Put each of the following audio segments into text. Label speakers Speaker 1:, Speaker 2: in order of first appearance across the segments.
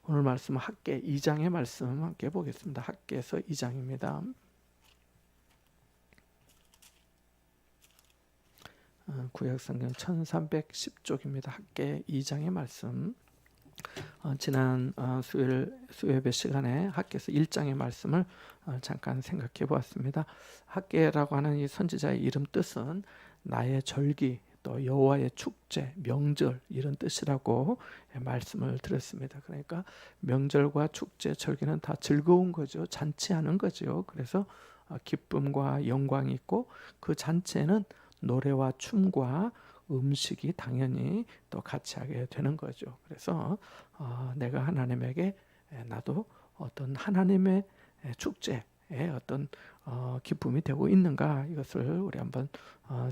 Speaker 1: 오늘 말씀은 학개 2장의 말씀 함께 보겠습니다. 학개서 2장입니다. 구약성경 1310쪽입니다. 학개 2장의 말씀. 지난 수요예배 시간에 학개서 1장의 말씀을 잠깐 생각해 보았습니다. 학개라고 하는 이 선지자의 이름 뜻은 나의 절기, 또 여호와의 축제, 명절 이런 뜻이라고 말씀을 드렸습니다. 그러니까 명절과 축제, 절기는 다 즐거운 거죠. 잔치하는 거죠. 그래서 기쁨과 영광이 있고 그 잔치에는 노래와 춤과 음식이 당연히 또 같이 하게 되는 거죠. 그래서 내가 하나님에게 나도 어떤 하나님의 축제에 어떤 기쁨이 되고 있는가 이것을 우리 한번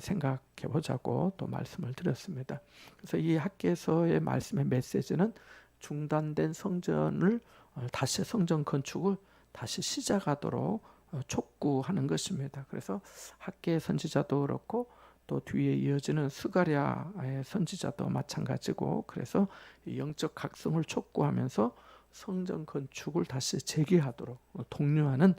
Speaker 1: 생각해 보자고 또 말씀을 드렸습니다. 그래서 이 학개서의 말씀의 메시지는 중단된 성전을 다시 성전 건축을 다시 시작하도록 촉구하는 것입니다. 그래서 학개 선지자도 그렇고 또 뒤에 이어지는 스가랴의 선지자도 마찬가지고, 그래서 영적 각성을 촉구하면서 성전 건축을 다시 재개하도록 독려하는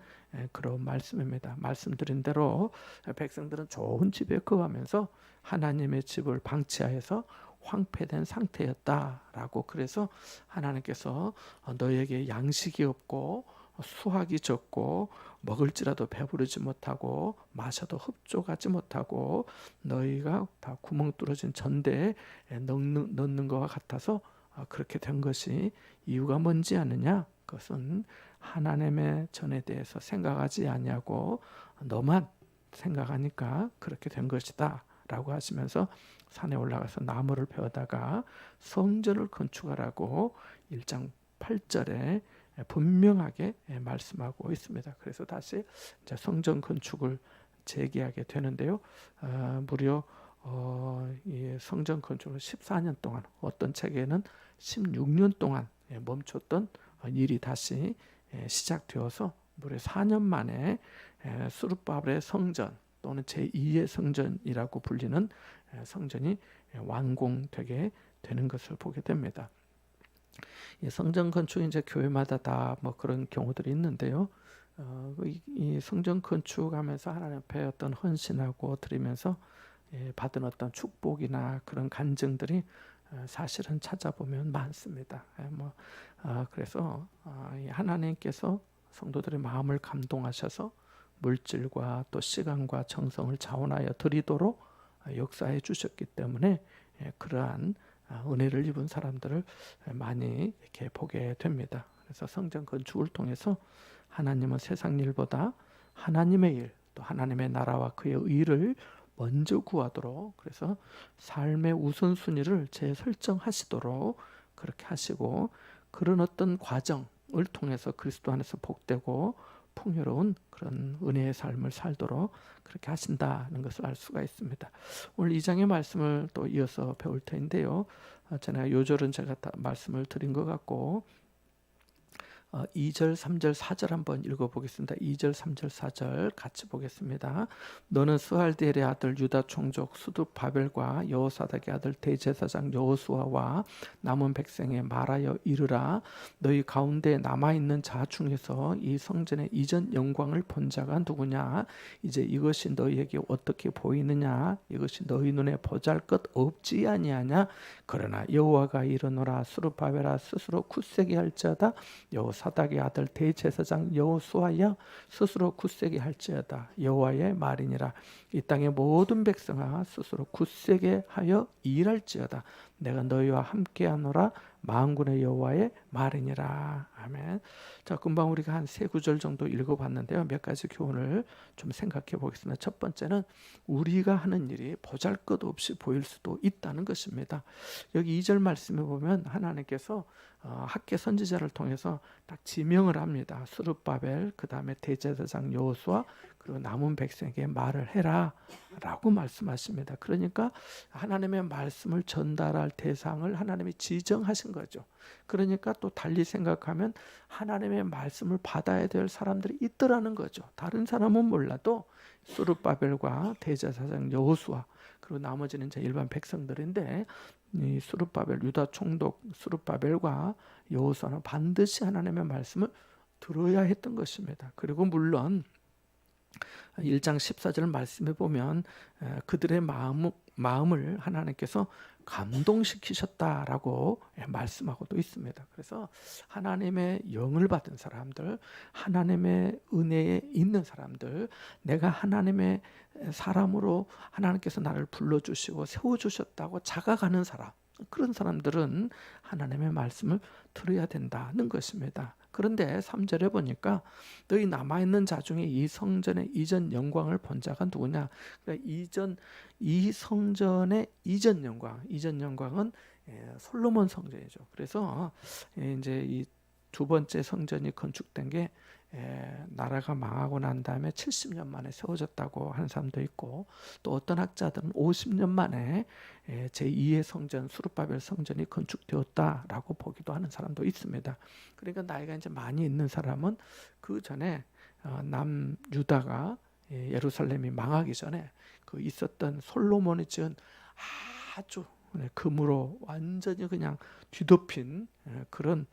Speaker 1: 그런 말씀입니다. 말씀드린 대로 백성들은 좋은 집에 거하면서 하나님의 집을 방치하여서 황폐된 상태였다라고, 그래서 하나님께서 너에게 양식이 없고 수확이 적고 먹을지라도 배부르지 못하고 마셔도 흡족하지 못하고 너희가 다 구멍 뚫어진 전대에 넣는 것과 같아서 그렇게 된 것이 이유가 뭔지 아느냐? 그것은 하나님의 전에 대해서 생각하지 아니하고 너만 생각하니까 그렇게 된 것이다 라고 하시면서 산에 올라가서 나무를 베어다가 성전을 건축하라고 1장 8절에 분명하게 말씀하고 있습니다. 그래서 다시 이제 성전 건축을 재개하게 되는데요. 무려 이 성전 건축을 14년 동안, 어떤 책에는 16년 동안 멈췄던 일이 다시 시작되어서 무려 4년 만에 스룹바벨의 성전 또는 제2의 성전이라고 불리는 성전이 완공되게 되는 것을 보게 됩니다. 성전 건축이 이제 교회마다 다 뭐 그런 경우들이 있는데요. 이 성전 건축하면서 하나님 앞에 어떤 헌신하고 드리면서 받은 어떤 축복이나 그런 간증들이 사실은 찾아보면 많습니다. 그래서 하나님께서 성도들의 마음을 감동하셔서 물질과 또 시간과 정성을 자원하여 드리도록 역사해 주셨기 때문에 그러한 은혜를 입은 사람들을 많이 이렇게 보게 됩니다. 그래서 성전 건축을 통해서 하나님은 세상 일보다 하나님의 일, 또 하나님의 나라와 그의 의를 먼저 구하도록, 그래서 삶의 우선순위를 재설정하시도록 그렇게 하시고, 그런 어떤 과정을 통해서 그리스도 안에서 복되고 풍요로운 그런 은혜의 삶을 살도록 그렇게 하신다는 것을 알 수가 있습니다. 오늘 2장의 말씀을 또 이어서 배울 텐데요. 제가 요절은 제가 다 말씀을 드린 것 같고 2절, 3절, 4절 한번 읽어보겠습니다. 2절, 3절, 4절 같이 보겠습니다. 너는 스알디엘의 아들 유다 총족 스룹바벨과 여호사닥의 아들 대제사장 여호수아와 남은 백성에 말하여 이르라. 너희 가운데 남아있는 자 중에서 이 성전의 이전 영광을 본 자가 누구냐? 이제 이것이 너희에게 어떻게 보이느냐? 이것이 너희 눈에 보잘것 없지 아니하냐? 그러나 여호와가 이르노라. 스룹바벨아 스스로 굳세게 할지어다. 여호사닥의 아들 대제사장 여호수아야 스스로 굳세게 할지어다. 여호와의 말이니라. 이 땅의 모든 백성아 스스로 굳세게 하여 일할지어다. 내가 너희와 함께하노라. 만군의 여호와의 말이니라. 아멘. 자, 금방 우리가 한 세 구절 정도 읽어봤는데요. 몇 가지 교훈을 좀 생각해 보겠습니다. 첫 번째는 우리가 하는 일이 보잘것없이 보일 수도 있다는 것입니다. 여기 2절 말씀에 보면 하나님께서 학개 선지자를 통해서 딱 지명을 합니다. 스룹바벨, 그 다음에 대제사장 여호수아, 그리고 남은 백성에게 말을 해라 라고 말씀하십니다. 그러니까 하나님의 말씀을 전달할 대상을 하나님이 지정하신 거죠. 그러니까 또 달리 생각하면 하나님의 말씀을 받아야 될 사람들이 있더라는 거죠. 다른 사람은 몰라도 스룹바벨과 대제사장 여호수아, 그리고 나머지는 이제 일반 백성들인데 이 스룹바벨 유다 총독 스룹바벨과 여호수아는 반드시 하나님의 말씀을 들어야 했던 것입니다. 그리고 물론 1장 14절 말씀해 보면 그들의 마음을 하나님께서 감동시키셨다라고 말씀하고도 있습니다. 그래서 하나님의 영을 받은 사람들, 하나님의 은혜에 있는 사람들, 내가 하나님의 사람으로 하나님께서 나를 불러주시고 세워주셨다고 자각하는 사람, 그런 사람들은 하나님의 말씀을 들어야 된다는 것입니다. 그런데 3절에 보니까 너희 남아있는 자 중에 이 성전의 이전 영광을 본 자가 누구냐? 그러니까 이 성전의 이전 영광은 솔로몬 성전이죠. 그래서 이제 이 두 번째 성전이 건축된 게 나라가 망하고 난 다음에 70년 만에 세워졌다고 하는 사람도 있고, 또 어떤 학자들은 50년 만에 제2의 성전 수르바벨 성전이 건축되었다라고 보기도 하는 사람도 있습니다. 그러니까 나이가 이제 많이 있는 사람은 그 전에 남유다가 예루살렘이 망하기 전에 그 있었던 솔로몬이 지은 아주 금으로 완전히 그냥 뒤덮인 그런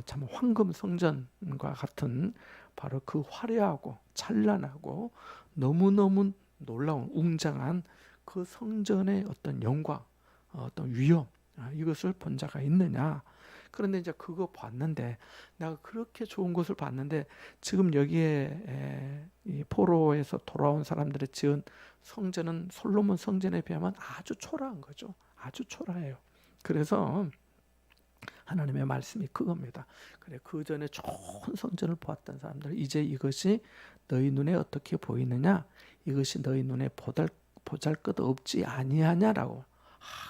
Speaker 1: 참 황금 성전과 같은 바로 그 화려하고 찬란하고 너무너무 놀라운 웅장한 그 성전의 어떤 영광, 어떤 위엄, 이것을 본 자가 있느냐. 그런데 이제 그거 봤는데, 내가 그렇게 좋은 것을 봤는데 지금 여기에 이 포로에서 돌아온 사람들이 지은 성전은 솔로몬 성전에 비하면 아주 초라한 거죠. 아주 초라해요. 그래서 하나님의 말씀이 그겁니다. 그래, 그 전에 좋은 성전을 보았던 사람들, 이제 이것이 너희 눈에 어떻게 보이느냐? 이것이 너희 눈에 보잘것 없지 아니하냐라고.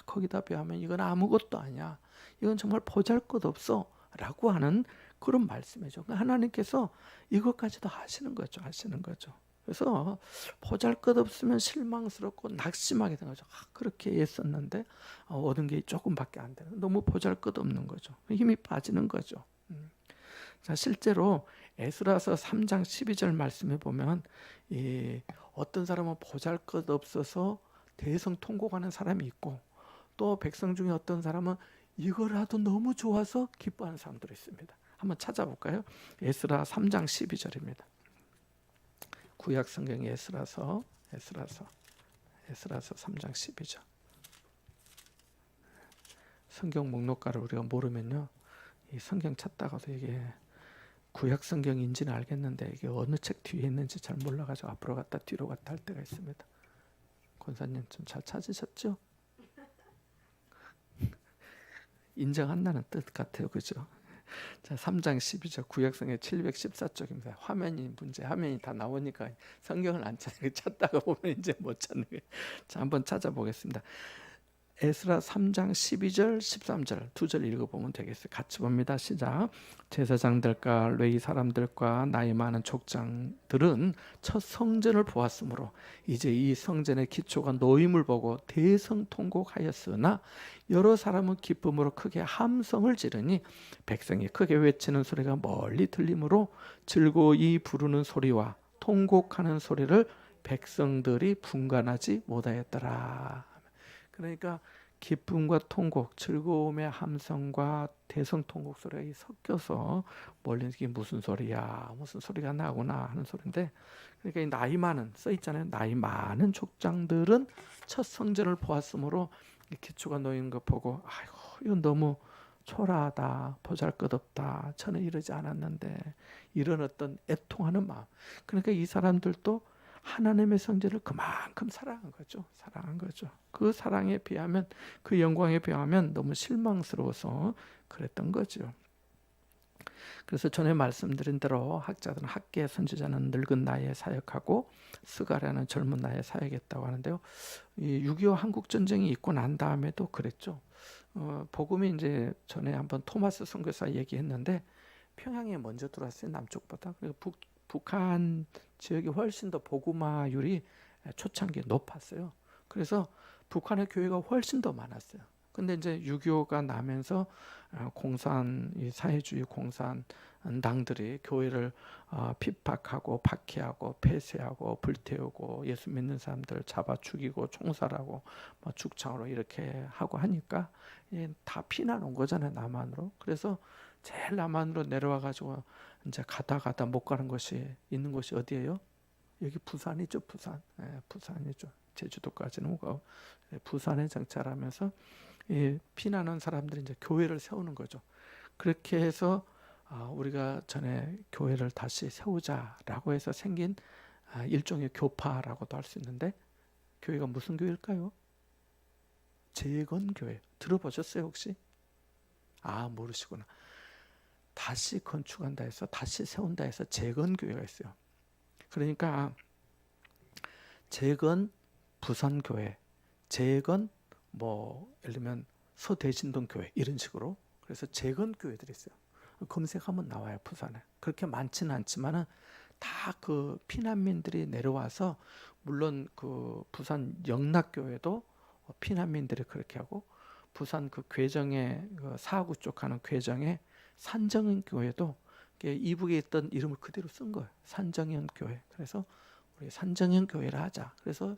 Speaker 1: 거기다 비하면 이건 아무것도 아니야. 이건 정말 보잘것 없어 라고 하는 그런 말씀이죠. 하나님께서 이것까지도 하시는 거죠. 그래서 보잘것없으면 실망스럽고 낙심하게 된 거죠. 그렇게 했었는데 얻은 게 조금밖에 안 되는, 너무 보잘것없는 거죠. 힘이 빠지는 거죠. 자, 실제로 에스라서 3장 12절 말씀에 보면 어떤 사람은 보잘것없어서 대성통곡하는 사람이 있고, 또 백성 중에 어떤 사람은 이거라도 너무 좋아서 기뻐하는 사람들이 있습니다. 한번 찾아볼까요? 에스라 3장 12절입니다. 구약 성경 에스라서 3장 12절. 성경 목록가를 우리가 모르면요, 이 성경 찾다가도 이게 구약 성경인지는 알겠는데 이게 어느 책 뒤에 있는지 잘 몰라가지고 앞으로 갔다 뒤로 갔다 할 때가 있습니다. 권사님 좀 잘 찾으셨죠? 인정한다는 뜻 같아요, 그죠? 자, 3장 12절 구약성경 714쪽입니다. 화면이 다 나오니까 성경을 안 찾다가 보면 이제 못 찾는 거예요. 자, 한번 찾아보겠습니다. 에스라 3장 12절 13절 두 절 읽어보면 되겠어요. 같이 봅니다. 시작. 제사장들과 레위 사람들과 나이 많은 족장들은 첫 성전을 보았으므로 이제 이 성전의 기초가 놓임을 보고 대성통곡하였으나 여러 사람은 기쁨으로 크게 함성을 지르니 백성이 크게 외치는 소리가 멀리 들리므로 즐거이 부르는 소리와 통곡하는 소리를 백성들이 분간하지 못하였더라. 그러니까 기쁨과 통곡, 즐거움의 함성과 대성통곡 소리가 섞여서 멀리 이게 무슨 소리야, 무슨 소리가 나구나 하는 소리인데, 그러니까 이 나이 많은, 써 있잖아요. 나이 많은 족장들은 첫 성전을 보았으므로 기초가 놓인 거 보고, 아이고 이건 너무 초라하다, 보잘것없다, 저는 이러지 않았는데, 이런 어떤 애통하는 마음. 그러니까 이 사람들도 하나님의 성전을 그만큼 사랑한 거죠. 그 사랑에 비하면, 그 영광에 비하면 너무 실망스러워서 그랬던 거죠. 그래서 전에 말씀드린 대로 학자들은 학계 선지자는 늙은 나이에 사역하고 스가랴는 젊은 나이에 사역했다고 하는데요. 이 6.25 한국 전쟁이 있고 난 다음에도 그랬죠. 복음이 이제 전에 한번 토마스 선교사 얘기했는데 평양에 먼저 들어왔어요, 남쪽보다. 북한 지역이 훨씬 더 복음화율이 초창기에 높았어요. 그래서 북한의 교회가 훨씬 더 많았어요. 근데 이제 6.25가 나면서 공산 이 사회주의 공산당들이 교회를 핍박하고 박해하고 폐쇄하고 불태우고 예수 믿는 사람들 잡아 죽이고 총살하고 뭐 죽창으로 이렇게 하고 하니까 다 피난 온 거잖아요, 남한으로. 그래서 제일 남한으로 내려와 가지고 이제 가다 못 가는 곳이 있는 곳이 어디예요? 여기 부산이죠, 부산. 부산이죠. 제주도까지는 못 가고 부산에 정착하면서 피난 온 사람들이 이제 교회를 세우는 거죠. 그렇게 해서 우리가 전에 교회를 다시 세우자라고 해서 생긴 일종의 교파라고도 할 수 있는데, 교회가 무슨 교회일까요? 재건교회. 들어보셨어요, 혹시? 모르시구나. 다시 건축한다 해서, 다시 세운다 해서 재건교회가 있어요. 그러니까 재건 부산교회, 재건 예를 들면 서대진동교회 이런 식으로. 그래서 재건교회들이 있어요. 검색하면 나와요, 부산에. 그렇게 많지는 않지만은 다 그 피난민들이 내려와서, 물론 그 부산 영락교회도 피난민들이 그렇게 하고, 부산 그 괴정에 그 사구 쪽 가는 괴정에 산정현 교회도 이북에 있던 이름을 그대로 쓴 거예요. 산정현 교회. 그래서 우리 산정현 교회를 하자. 그래서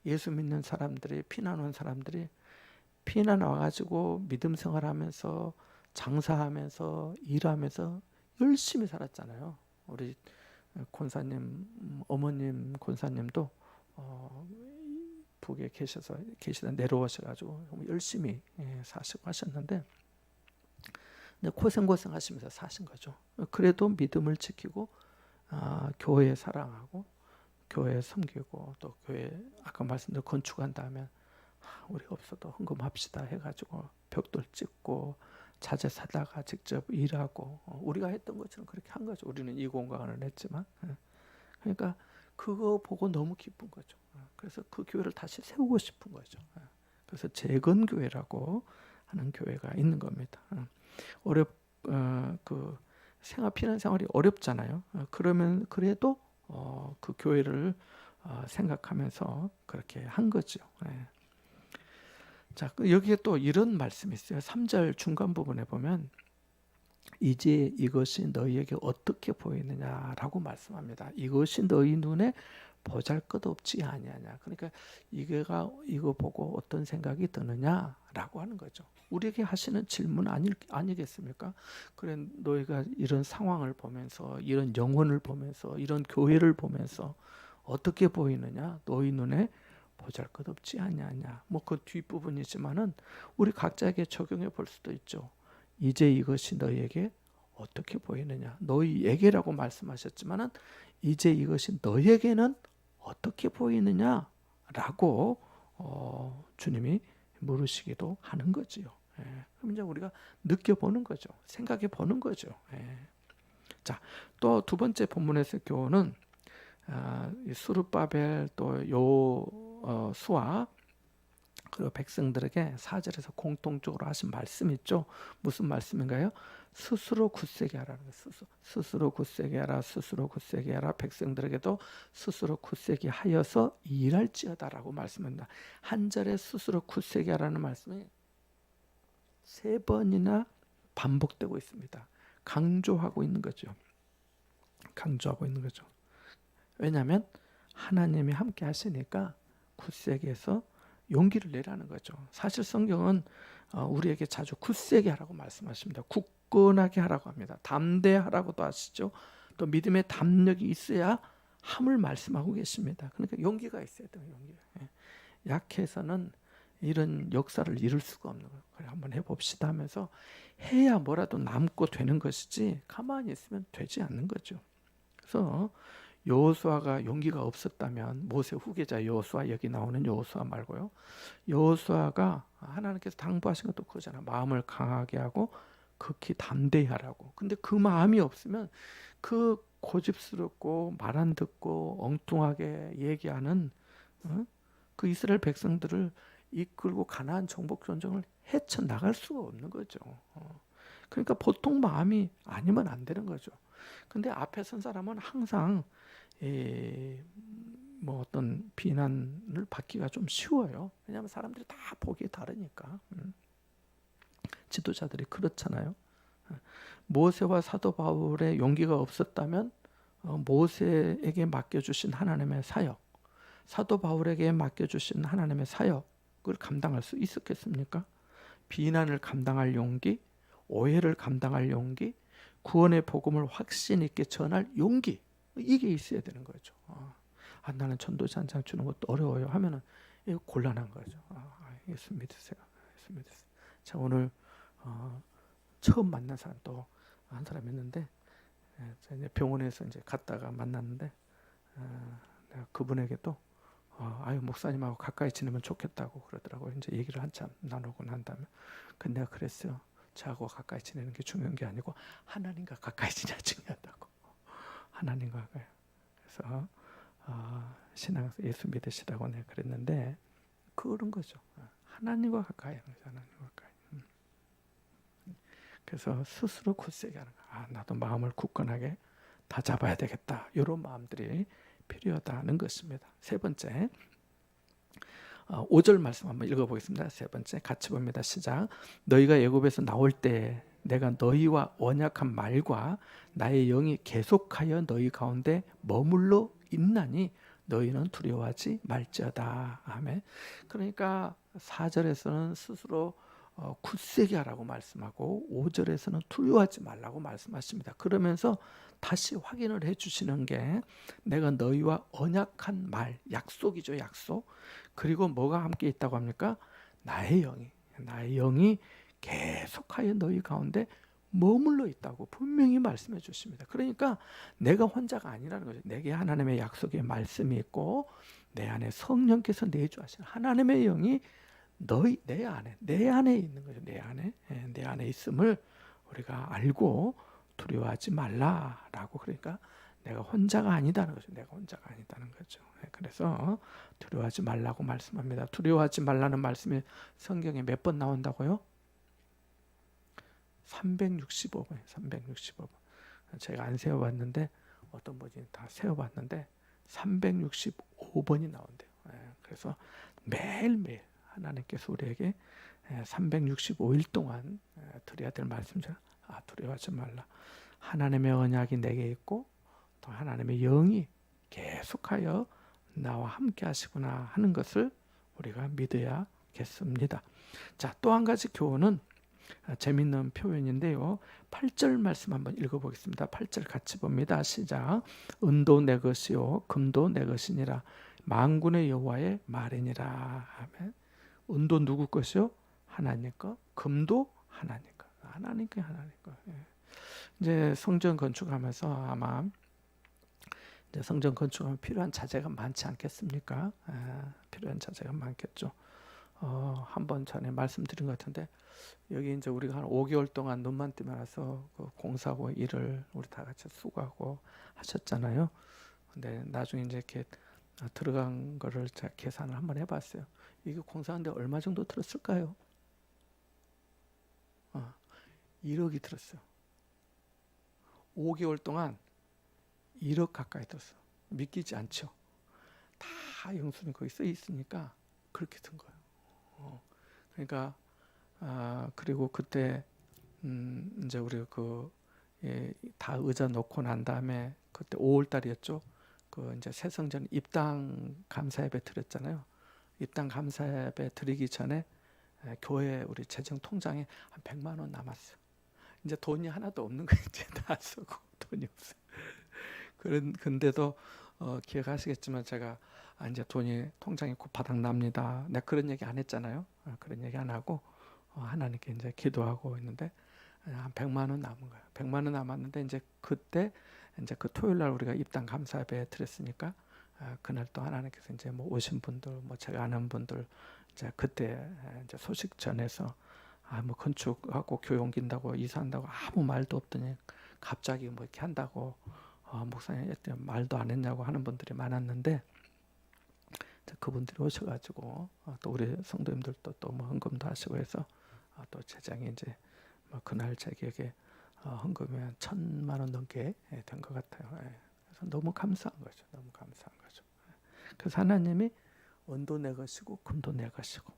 Speaker 1: 예수 믿는 사람들이, 피난 온 사람들이 피난 와가지고 믿음 생활하면서 장사하면서 일하면서 열심히 살았잖아요. 우리 권사님, 어머님 권사님도 북에 계시다 내려오셔가지고 열심히 사시고 하셨는데, 고생 하시면서 사신 거죠. 그래도 믿음을 지키고 교회 사랑하고 교회 섬기고, 또 교회 아까 말씀드린 건축한다면 우리가 없어도 헌금합시다 해가지고 벽돌 찍고 자재 사다가 직접 일하고, 우리가 했던 것처럼 그렇게 한 거죠. 우리는 이 공간을 했지만. 그러니까 그거 보고 너무 기쁜 거죠. 그래서 그 교회를 다시 세우고 싶은 거죠. 그래서 재건교회라고 하는 교회가 있는 겁니다. 그 피난 생활이 어렵잖아요. 그러면 그래도 그 교회를 생각하면서 그렇게 한 거죠. 자, 여기에 또 이런 말씀이 있어요. 3절 중간 부분에 보면 이제 이것이 너희에게 어떻게 보이느냐라고 말씀합니다. 이것이 너희 눈에 보잘것없지 아니하냐. 그러니까 이거 보고 어떤 생각이 드느냐라고 하는 거죠. 우리에게 하시는 질문 아니겠습니까? 그래, 너희가 이런 상황을 보면서, 이런 영혼을 보면서, 이런 교회를 보면서 어떻게 보이느냐? 너희 눈에 보잘것없지 아니하냐. 그 뒷부분이지만은 우리 각자에게 적용해 볼 수도 있죠. 이제 이것이 너희에게 어떻게 보이느냐. 너희에게라고 말씀하셨지만은 이제 이것이 너희에게는 어떻게 보이느냐라고 주님이 물으시기도 하는 거지요. 그럼 이제 우리가 느껴보는 거죠. 생각해 보는 거죠. 자, 또 두 번째 본문에서 교훈은 수르바벨 또 수아 그리고 백성들에게 4절에서 공통적으로 하신 말씀 있죠. 무슨 말씀인가요? 스스로 굳세게 하라는 거예요. 스스로 굳세게 하라. 스스로 굳세게 하라. 백성들에게도 스스로 굳세게 하여서 일할지어다라고 말씀합니다. 한 절에 스스로 굳세게 하라는 말씀이 3번이나 반복되고 있습니다. 강조하고 있는 거죠. 강조하고 있는 거죠. 왜냐하면 하나님이 함께 하시니까 굳세게 해서 용기를 내라는 거죠. 사실 성경은 우리에게 자주 굳세게 하라고 말씀하십니다. 굳건하게 하라고 합니다. 담대하라고도 하시죠. 또 믿음의 담력이 있어야 함을 말씀하고 계십니다. 그러니까 용기가 있어야 돼요. 용기가. 약해서는 이런 역사를 이룰 수가 없는 거예요. 그래, 한번 해봅시다 하면서 해야 뭐라도 남고 되는 것이지 가만히 있으면 되지 않는 거죠. 그래서 여호수아가 용기가 없었다면, 모세 후계자 여호수아, 여기 나오는 여호수아 말고요, 여호수아가 하나님께서 당부하신 것도 그거잖아. 마음을 강하게 하고 극히 담대히 하라고. 근데 그 마음이 없으면 그 고집스럽고 말 안 듣고 엉뚱하게 얘기하는 그 이스라엘 백성들을 이끌고 가나안 정복 전쟁을 헤쳐나갈 수가 없는 거죠. 그러니까 보통 마음이 아니면 안 되는 거죠. 근데 앞에 선 사람은 항상 어떤 비난을 받기가 좀 쉬워요. 왜냐하면 사람들이 다 보기 다르니까. 지도자들이 그렇잖아요. 모세와 사도 바울의 용기가 없었다면 모세에게 맡겨주신 하나님의 사역, 사도 바울에게 맡겨주신 하나님의 사역을 감당할 수 있었겠습니까? 비난을 감당할 용기, 오해를 감당할 용기, 구원의 복음을 확신 있게 전할 용기, 이게 있어야 되는 거죠. 나는 전도자 한 장 주는 것도 어려워요 하면은 이거 곤란한 거죠. 예수 믿으세요. 예수 믿으세요. 자, 오늘 처음 만난 사람 또 한 사람 있는데, 이제 병원에서 이제 갔다가 만났는데, 내가 그분에게도 아유 목사님하고 가까이 지내면 좋겠다고 그러더라고요. 이제 얘기를 한참 나누고 난 다음에, 근데 내가 그랬어요. 저하고 가까이 지내는 게 중요한 게 아니고 하나님과 가까이 지내야 중요하다고. 하나님과 가까이. 그래서 신앙에서 예수 믿으시라고 내가 그랬는데 그런 거죠. 하나님과 가까이 하는 거죠. 하나님과 가까이. 그래서 스스로 굳세게 하는 거야. 나도 마음을 굳건하게 다 잡아야 되겠다. 이런 마음들이 필요하다는 것입니다. 세 번째, 5절 말씀 한번 읽어보겠습니다. 세 번째 같이 봅니다. 시작. 너희가 애굽에서 나올 때 내가 너희와 언약한 말과 나의 영이 계속하여 너희 가운데 머물러 있나니 너희는 두려워하지 말지어다. 아멘. 그러니까 4절에서는 스스로 굳세게 하라고 말씀하고 5절에서는 두려워하지 말라고 말씀하십니다. 그러면서 다시 확인을 해주시는 게 내가 너희와 언약한 말, 약속이죠. 약속. 그리고 뭐가 함께 있다고 합니까? 나의 영이 계속하여 너희 가운데 머물러 있다고 분명히 말씀해 주십니다. 그러니까 내가 혼자가 아니라는 거죠. 내게 하나님의 약속의 말씀이 있고 내 안에 성령께서 내주하시는 하나님의 영이 내 안에 있는 거죠. 내 안에 있음을 우리가 알고 두려워하지 말라라고. 그러니까 내가 혼자가 아니다는 거죠. 내가 혼자가 아니다는 거죠. 그래서 두려워하지 말라고 말씀합니다. 두려워하지 말라는 말씀이 성경에 몇 번 나온다고요? 365번. 365번. 제가 안 세워봤는데 어떤 분이 다 세워봤는데 365번이 나온대요. 그래서 매일매일 하나님께서 우리에게 365일 동안 드려야 될 말씀이죠. 두려워하지 말라. 하나님의 언약이 내게 있고 또 하나님의 영이 계속하여 나와 함께 하시구나 하는 것을 우리가 믿어야겠습니다. 자, 또 한 가지 교훈은 재밌는 표현인데요. 8절 말씀 한번 읽어보겠습니다. 8절 같이 봅니다. 시작. 은도 내 것이요 금도 내 것이니라 만군의 여호와의 말이니라. 아멘. 은도 누구 것이요? 하나님 것. 금도 하나님 것. 하나님 것. 이제 성전 건축하면서 아마 이제 성전 건축하면 필요한 자재가 많지 않겠습니까? 필요한 자재가 많겠죠. 한번 전에 말씀드린 것 같은데 여기 이제 우리가 한 5개월 동안 눈만 뜨면 와서 그 공사하고 일을 우리 다 같이 수고하고 하셨잖아요. 근데 나중에 이제 이렇게 들어간 거를 제가 계산을 한번 해봤어요. 이게 공사하는데 얼마 정도 들었을까요? 1억이 들었어요. 5개월 동안 1억 가까이 들었어요. 믿기지 않죠? 다 영수증이 거기 써 있으니까 그렇게 든 거예요. 그러니까 그리고 그때 이제 우리가 다 의자 놓고 난 다음에 그때 5월 달이었죠. 그 이제 새성전 입당 감사 예배 드렸잖아요. 입당 감사 예배 드리기 전에 교회 우리 재정 통장에 한 100만 원 남았어요. 이제 돈이 하나도 없는 거예요. 이제 다 쓰고 돈이 없어요. 근데도 기억하시겠지만 제가 이제 돈이 통장에 곧 바닥 납니다. 내가 그런 얘기 안 했잖아요. 그런 얘기 안 하고 하나님께 이제 기도하고 있는데 한 100만 원 남은 거예요. 100만 원 남았는데 이제 그때 이제 그 토요일 날 우리가 입당 감사 예배 드렸으니까 그날 또 하나님께서 이제 뭐 오신 분들, 뭐 제가 아는 분들 이제 그때 이제 소식 전해서 뭐 건축하고 교회 옮긴다고 이사한다고 아무 말도 없더니 갑자기 뭐 이렇게 한다고 목사님 말도 안 했냐고 하는 분들이 많았는데 그분들이 오셔가지고 또 우리 성도님들도 또 뭐 헌금도 하시고 해서 또 재정이 이제 뭐 그날 제 기억에 헌금이 한 1,000만 원 넘게 된 것 같아요. 그래서 너무 감사한 거죠. 너무 감사한 거죠. 그래서 하나님이 은도 내 것이고 금도 내 것이고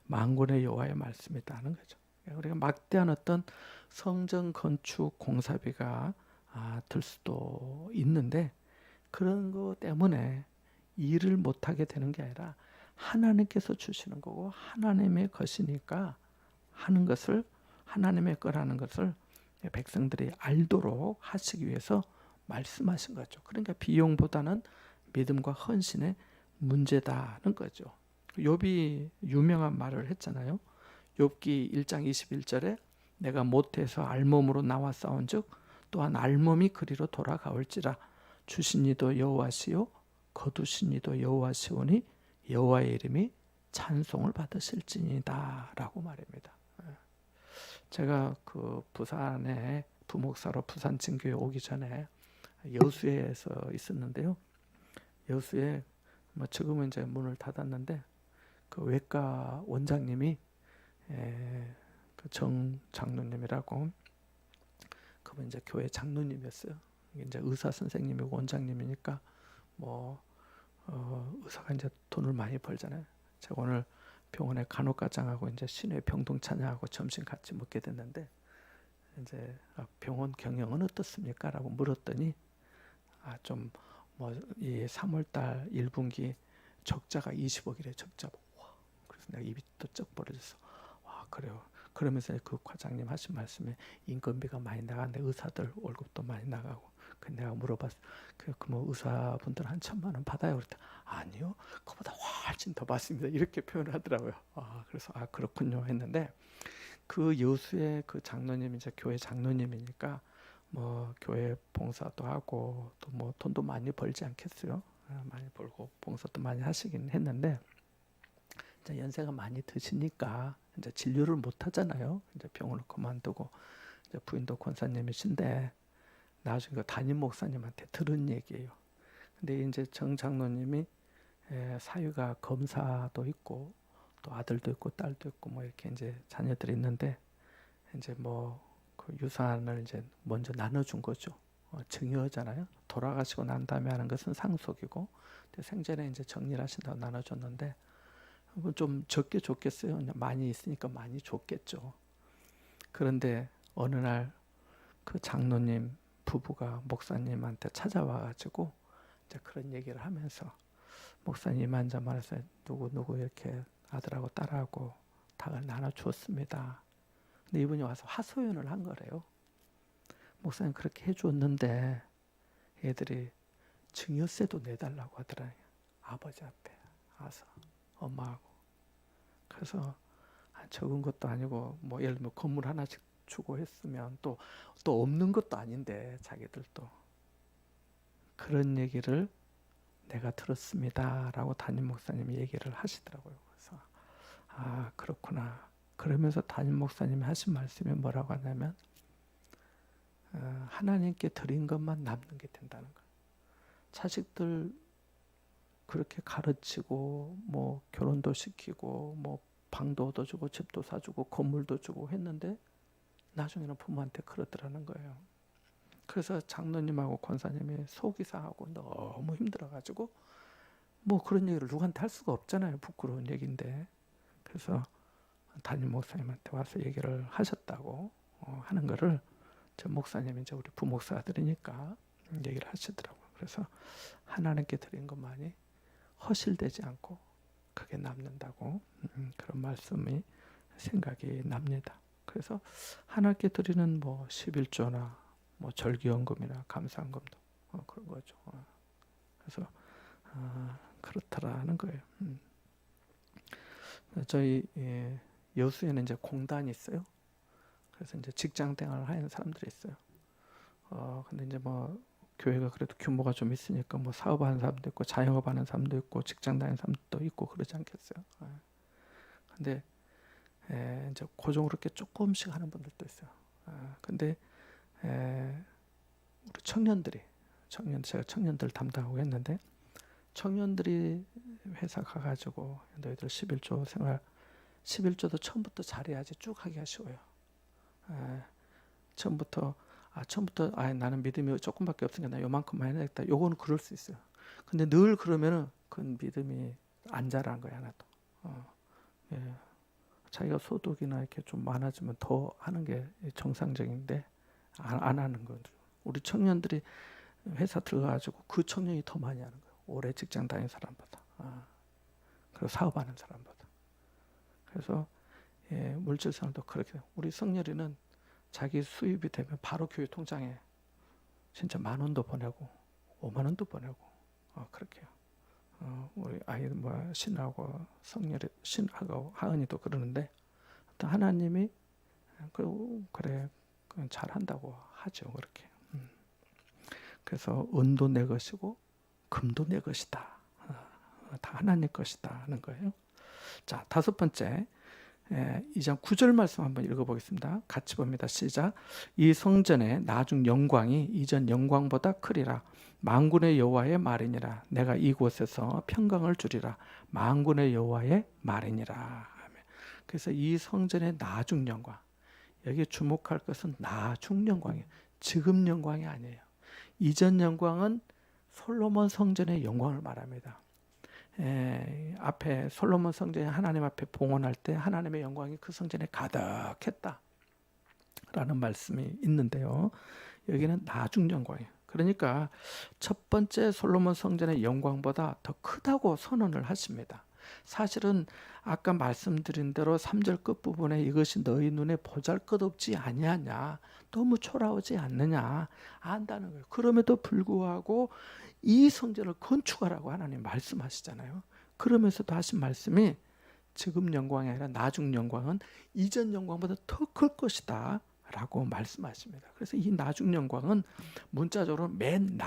Speaker 1: 만군의 여호와의 말씀이다 하는 거죠. 우리가 막대한 어떤 성전 건축 공사비가 들 수도 있는데 그런 거 때문에 일을 못하게 되는 게 아니라 하나님께서 주시는 거고 하나님의 것이니까 하는 것을 하나님의 거라는 것을 백성들이 알도록 하시기 위해서 말씀하신 거죠. 그러니까 비용보다는 믿음과 헌신의 문제다는 거죠. 욥이 유명한 말을 했잖아요. 욥기 1장 21절에 내가 못해서 알몸으로 나와 싸운즉 또한 알몸이 그리로 돌아가올지라 주신 이도 여호와시요 거두신 이도 여호와시오니 여호와의 이름이 찬송을 받으실지니다 라고 말입니다. 제가 그 부산에 부목사로 부산 진교에 오기 전에 여수에서 있었는데요. 여수에 뭐 지금은 이제 문을 닫았는데 그 외과 원장님이 그 정 장로님이라고 그분 이제 교회 장로님이었어요. 이제 의사 선생님이고 원장님이니까 뭐 의사가 이제 돈을 많이 벌잖아요. 제가 오늘 병원에 간호과장하고 이제 시내 병동 찬양하고 점심 같이 먹게 됐는데 이제 병원 경영은 어떻습니까?라고 물었더니 좀 뭐 이 3월달 1분기 적자가 20억이래 적자. 와, 그래서 내가 입이 또 쩍 벌어졌어. 와 그래요. 그러면서 그 과장님 하신 말씀에 인건비가 많이 나가는데 의사들 월급도 많이 나가고. 그 내가 물어봤어. 뭐 의사분들 한 1,000만 원 받아요? 그랬더니 아니요. 그보다 훨씬 더 받습니다. 이렇게 표현을 하더라고요. 그래서 그렇군요 했는데 그 여수의 그 장로님 이제 교회 장로님이니까 뭐 교회 봉사도 하고 또 뭐 돈도 많이 벌지 않겠어요? 많이 벌고 봉사도 많이 하시긴 했는데 이제 연세가 많이 드시니까 이제 진료를 못 하잖아요. 이제 병원을 그만두고 이제 부인도 권사님이신데 나중에 그 담임 목사님한테 들은 얘기예요. 근데 이제 정 장로님이 사위가 검사도 있고 또 아들도 있고 딸도 있고 뭐 이렇게 이제 자녀들이 있는데 이제 뭐 그 유산을 이제 먼저 나눠준 거죠. 증여잖아요. 돌아가시고 난 다음에 하는 것은 상속이고 생전에 이제 정리를 하신다고 나눠줬는데 좀 적게 줬겠어요. 많이 있으니까 많이 줬겠죠. 그런데 어느 날 그 장로님 부부가 목사님한테 찾아와가지고 이제 그런 얘기를 하면서 목사님 이만저만해서 누구 이렇게 아들하고 딸하고 닭을 나눠주었습니다. 근데 이분이 와서 하소연을 한 거래요. 목사님 그렇게 해줬는데 애들이 증여세도 내달라고 하더라고요. 아버지 앞에 와서 엄마하고. 그래서 적은 것도 아니고 뭐 예를 들면 건물 하나씩 주고 했으면 또 없는 것도 아닌데 자기들도 그런 얘기를 내가 들었습니다 라고 담임 목사님이 얘기를 하시더라고요. 그래서 그렇구나. 그러면서 담임 목사님이 하신 말씀이 뭐라고 하냐면 하나님께 드린 것만 남는 게 된다는 거예요. 자식들 그렇게 가르치고 뭐 결혼도 시키고 뭐 방도 얻어주고 집도 사주고 건물도 주고 했는데 나중에는 부모한테 그러더라는 거예요. 그래서 장로님하고 권사님이 속이 상하고 너무 힘들어가지고 뭐 그런 얘기를 누구한테 할 수가 없잖아요. 부끄러운 얘기인데. 그래서 담임 목사님한테 와서 얘기를 하셨다고 하는 거를 저 목사님이 이제 우리 부목사들이니까 얘기를 하시더라고요. 그래서 하나님께 드린 것만이 허실되지 않고 그게 남는다고 그런 말씀이 생각이 납니다. 그래서 하나님께 드리는 뭐 11조나 뭐 절기연금이나 감사연금도 그런 거죠. 그래서 그렇다라는 거예요. 저희 여수에는 이제 공단이 있어요. 그래서 이제 직장 생활을 하는 사람들이 있어요. 근데 이제 뭐 교회가 그래도 규모가 좀 있으니까 뭐 사업하는 사람도 있고 자영업하는 사람도 있고 직장 다니는 사람도 있고 그러지 않겠어요. 근데 이제 고정으로 이렇게 조금씩 하는 분들도 있어요. 근데 우리 제가 청년들 담당하고 했는데 청년들이 회사 가가지고 너희들 11조 생활 11조도 처음부터 잘해야지 쭉 하기가 쉬워요. 처음부터 나는 믿음이 조금밖에 없으니까 나 요만큼만 해야겠다. 요거는 그럴 수 있어요. 근데 늘 그러면은 그건 믿음이 안 자란 거야 하나도. 자기가 소득이나 이렇게 좀 많아지면 더 하는 게 정상적인데 안 하는 거죠. 우리 청년들이 회사 들어가가지고 그 청년이 더 많이 하는 거예요. 오래 직장 다닌 사람보다. 그리고 사업하는 사람보다. 그래서 물질상도 그렇게 돼요. 우리 성렬이는 자기 수입이 되면 바로 교회 통장에 진짜 10,000원도 보내고 50,000원도 보내고 그렇게요. 우리 아이 신하고 성렬이 신하고 하은이도 그러는데 하나님이 그래 잘한다고 하죠. 그렇게. 그래서 은도 내 것이고 금도 내 것이다. 다 하나님 것이다 하는 거예요. 자, 5번째 2장 9절 말씀 한번 읽어보겠습니다. 같이 봅니다. 시작. 이 성전의 나중 영광이 이전 영광보다 크리라. 만군의 여호와의 말이니라. 내가 이곳에서 평강을 주리라. 만군의 여호와의 말이니라. 그래서 이 성전의 나중 영광, 여기 주목할 것은 나중 영광이에요. 지금 영광이 아니에요. 이전 영광은 솔로몬 성전의 영광을 말합니다. 앞에 솔로몬 성전이 하나님 앞에 봉헌할 때 하나님의 영광이 그 성전에 가득했다 라는 말씀이 있는데요. 여기는 나중 영광이에요. 그러니까 첫 번째 솔로몬 성전의 영광보다 더 크다고 선언을 하십니다. 사실은 아까 말씀드린 대로 3절 끝부분에 이것이 너희 눈에 보잘것없지 아니하냐, 너무 초라하지 않느냐 안다는 거예요. 그럼에도 불구하고 이 성전을 건축하라고 하나님 말씀하시잖아요. 그러면서도 하신 말씀이 지금 영광이 아니라 나중 영광은 이전 영광보다 더 클 것이다 라고 말씀하십니다. 그래서 이 나중 영광은 문자적으로 맨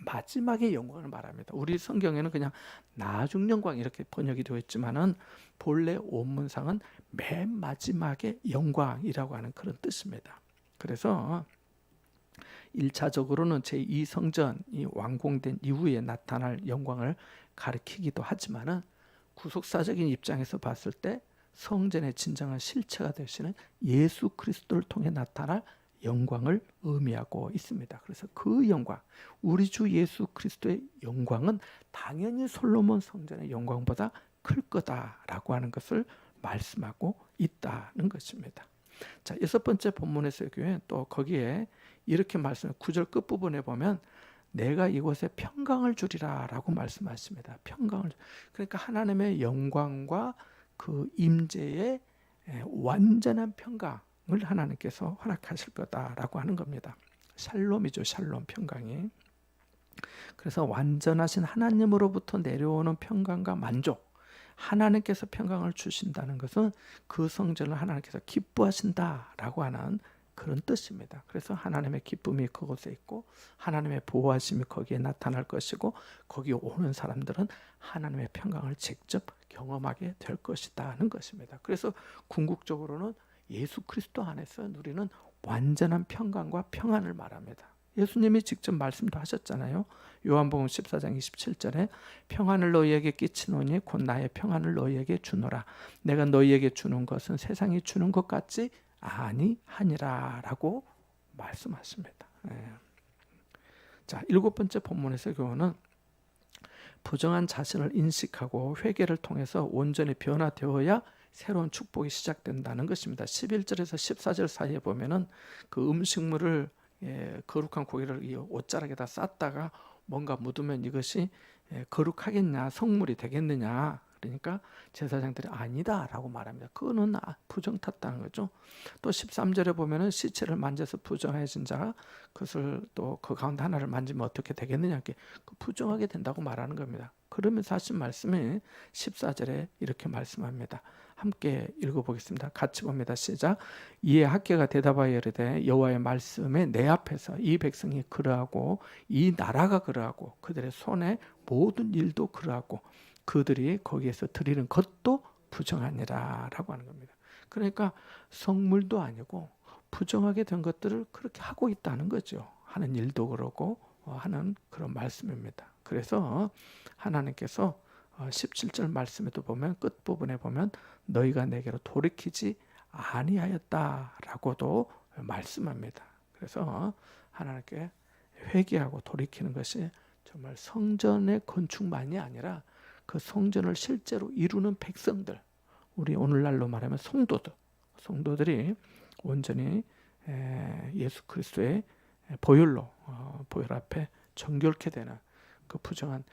Speaker 1: 마지막의 영광을 말합니다. 우리 성경에는 그냥 나중 영광 이렇게 번역이 되어 있지만은 본래 원문상은 맨 마지막의 영광이라고 하는 그런 뜻입니다. 그래서 1차적으로는 제2성전이 완공된 이후에 나타날 영광을 가리키기도 하지만은 구속사적인 입장에서 봤을 때 성전의 진정한 실체가 되시는 예수 그리스도를 통해 나타날 영광을 의미하고 있습니다. 그래서 그 영광, 우리 주 예수 그리스도의 영광은 당연히 솔로몬 성전의 영광보다 클 거다라고 하는 것을 말씀하고 있다는 것입니다. 자, 6번째 본문에서의 교회 또 거기에 이렇게 말씀, 9절 끝부분에 보면 내가 이곳에 평강을 주리라 라고 말씀하십니다. 평강을. 그러니까 하나님의 영광과 그 임재의 완전한 평강을 하나님께서 허락하실 거다라고 하는 겁니다. 샬롬이죠. 샬롬 평강이. 그래서 완전하신 하나님으로부터 내려오는 평강과 만족, 하나님께서 평강을 주신다는 것은 그 성전을 하나님께서 기뻐하신다라고 하는 그런 뜻입니다. 그래서 하나님의 기쁨이 그곳에 있고 하나님의 보호하심이 거기에 나타날 것이고 거기 오는 사람들은 하나님의 평강을 직접 경험하게 될 것이다는 것입니다. 그래서 궁극적으로는 예수 그리스도 안에서 누리는 완전한 평강과 평안을 말합니다. 예수님이 직접 말씀도 하셨잖아요. 요한복음 14장 27절에 평안을 너희에게 끼치노니 곧 나의 평안을 너희에게 주노라. 내가 너희에게 주는 것은 세상이 주는 것 같지 아니하니라 라고 말씀하십니다. 자, 7번째 본문에서 교훈은 부정한 자신을 인식하고 회개를 통해서 온전히 변화되어야 새로운 축복이 시작된다는 것입니다. 11절에서 14절 사이에 보면은 그 음식물을 거룩한 고기를 이 옷자락에다 쌌다가 뭔가 묻으면 이것이 거룩하겠냐, 성물이 되겠느냐. 그러니까 제사장들이 아니다라고 말합니다. 그거는 부정 탔다는 거죠. 또 13절에 보면은 시체를 만져서 부정해진 자가 그것을 또 그 가운데 하나를 만지면 어떻게 되겠느냐, 이렇게 부정하게 된다고 말하는 겁니다. 그러면서 하신 말씀이 14절에 이렇게 말씀합니다. 함께 읽어보겠습니다. 같이 봅니다. 시작. 이에 학개가 대답하여 이르되 여호와의 말씀에 내 앞에서 이 백성이 그러하고 이 나라가 그러하고 그들의 손에 모든 일도 그러하고 그들이 거기에서 드리는 것도 부정하니라 라고 하는 겁니다. 그러니까 성물도 아니고 부정하게 된 것들을 그렇게 하고 있다는 거죠. 하는 일도 그러고 하는 그런 말씀입니다. 그래서 하나님께서 17절 말씀에도 보면 끝부분에 보면 너희가 내게로 돌이키지 아니하였다라고도 말씀합니다. 그래서 하나님께 회개하고 돌이키는 것이 정말 성전의 건축만이 아니라 그 성전을 실제로 이루는 백성들, 우리 오늘날로 말하면 성도들이 온전히 예수 그리스도의 보혈로 보혈 앞에 정결케 되는 그 부정한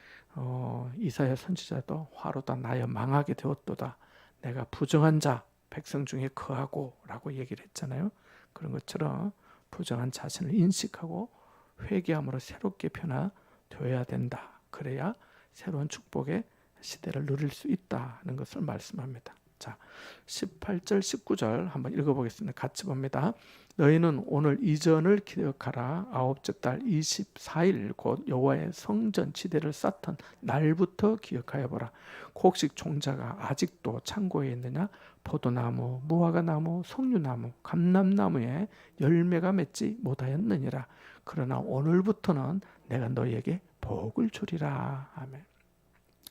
Speaker 1: 이사야 선지자도 화로다 나여 망하게 되었도다. 내가 부정한 자 백성 중에 거하고 라고 얘기를 했잖아요. 그런 것처럼 부정한 자신을 인식하고 회개함으로 새롭게 변화되어야 된다. 그래야 새로운 축복의 시대를 누릴 수 있다는 것을 말씀합니다. 자, 18절 19절 한번 읽어보겠습니다. 같이 봅니다. 너희는 오늘 이전을 기억하라. 아홉째 달 24일 곧 여호와의 성전 지대를 쌓던 날부터 기억하여 보라. 곡식 종자가 아직도 창고에 있느냐? 포도나무, 무화과나무, 석류나무, 감람나무에 열매가 맺지 못하였느니라. 그러나 오늘부터는 내가 너희에게 복을 주리라. 아멘.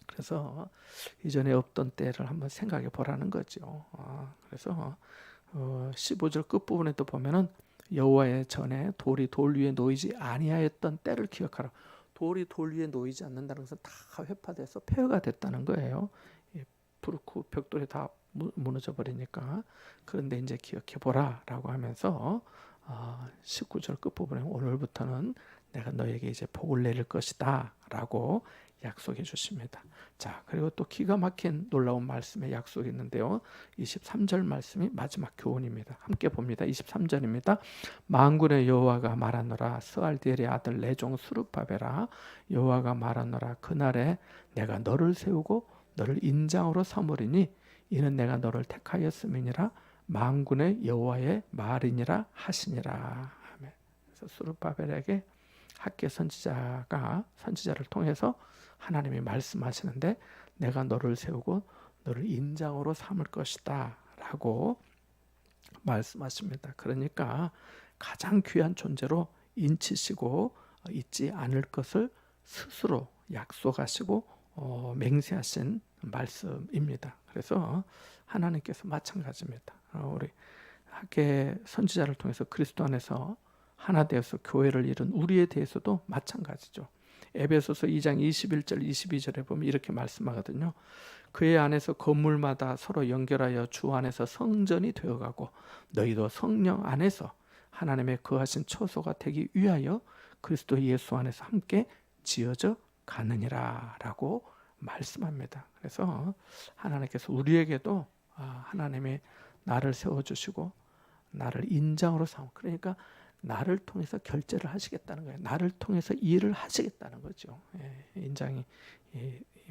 Speaker 1: 그래서 이전에 없던 때를 한번 생각해 보라는 거죠. 그래서 15절 끝부분에도 보면은 여호와의 전에 돌이 돌 위에 놓이지 아니하였던 때를 기억하라. 돌이 돌 위에 놓이지 않는다는 것은 다 회파돼서 폐허가 됐다는 거예요. 부르크 벽돌이 다 무너져 버리니까. 그런데 이제 기억해 보라라고 하면서 19절 끝부분에 오늘부터는 내가 너에게 이제 복을 내릴 것이다라고 약속해 주십니다. 자, 그리고 또 기가 막힌 놀라운 말씀의 약속이 있는데요. 23절 말씀이 마지막 교훈입니다. 함께 봅니다. 23절입니다. 만군의 여호와가 말하노라. 스알디엘의 아들 내 종 스룹바벨아, 여호와가 말하노라. 그날에 내가 너를 세우고 너를 인장으로 삼으리니 이는 내가 너를 택하였음이니라. 만군의 여호와의 말이니라 하시니라. 아멘. 그래서 스룹바벨에게 학개 선지자를 통해서 하나님이 말씀하시는데 내가 너를 세우고 너를 인장으로 삼을 것이다 라고 말씀하십니다. 그러니까 가장 귀한 존재로 인치시고 잊지 않을 것을 스스로 약속하시고 맹세하신 말씀입니다. 그래서 하나님께서 마찬가지입니다. 우리 학개 선지자를 통해서 그리스도 안에서 하나 되어서 교회를 이룬 우리에 대해서도 마찬가지죠. 에베소서 2장 21절 22절에 보면 이렇게 말씀하거든요. 그의 안에서 건물마다 서로 연결하여 주 안에서 성전이 되어가고 너희도 성령 안에서 하나님의 거하신 처소가 되기 위하여 그리스도 예수 안에서 함께 지어져 가느니라 라고 말씀합니다. 그래서 하나님께서 우리에게도 하나님이 나를 세워주시고 나를 인장으로 삼고, 그러니까 나를 통해서 결제를 하시겠다는 거예요. 나를 통해서 일을 하시겠다는 거죠. 인장이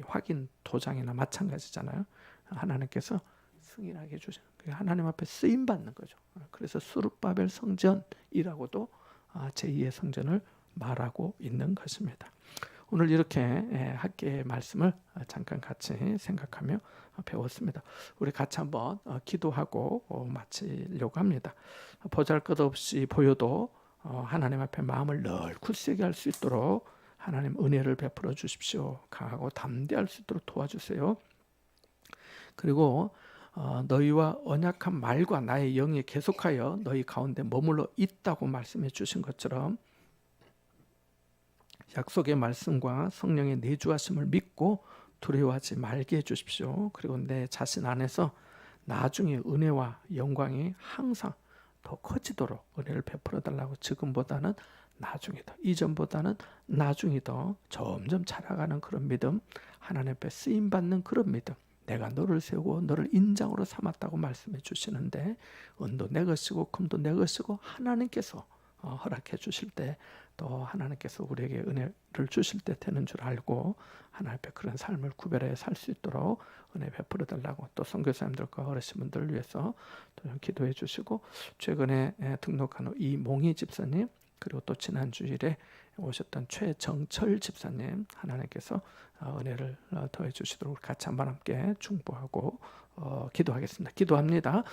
Speaker 1: 확인 도장이나 마찬가지잖아요. 하나님께서 승인하게 해주시는, 하나님 앞에 쓰임 받는 거죠. 그래서 수룹바벨 성전이라고도 제2의 성전을 말하고 있는 것입니다. 오늘 이렇게 학개의 말씀을 잠깐 같이 생각하며 배웠습니다. 우리 같이 한번 기도하고 마치려고 합니다. 보잘것없이 보여도 하나님 앞에 마음을 늘 굳세게 할 수 있도록 하나님 은혜를 베풀어 주십시오. 강하고 담대할 수 있도록 도와주세요. 그리고 너희와 언약한 말과 나의 영이 계속하여 너희 가운데 머물러 있다고 말씀해 주신 것처럼 약속의 말씀과 성령의 내주하심을 믿고 두려워하지 말게 해주십시오. 그리고 내 자신 안에서 나중에 은혜와 영광이 항상 더 커지도록 은혜를 베풀어 달라고, 지금보다는 나중에 더, 이전보다는 나중에 더 점점 자라가는 그런 믿음, 하나님 앞에 쓰임받는 그런 믿음, 내가 너를 세우고 너를 인장으로 삼았다고 말씀해 주시는데 은도 내 것이고 금도 내 것이고 하나님께서 허락해 주실 때 또 하나님께서 우리에게 은혜를 주실 때 되는 줄 알고 하나님 앞에 그런 삶을 구별해 살 수 있도록 은혜 베풀어 달라고, 또 선교사님들과 어르신분들을 위해서 또 기도해 주시고, 최근에 등록한 이몽희 집사님, 그리고 또 지난 주일에 오셨던 최정철 집사님, 하나님께서 은혜를 더해 주시도록 같이 한번 함께 중보하고 기도하겠습니다. 기도합니다.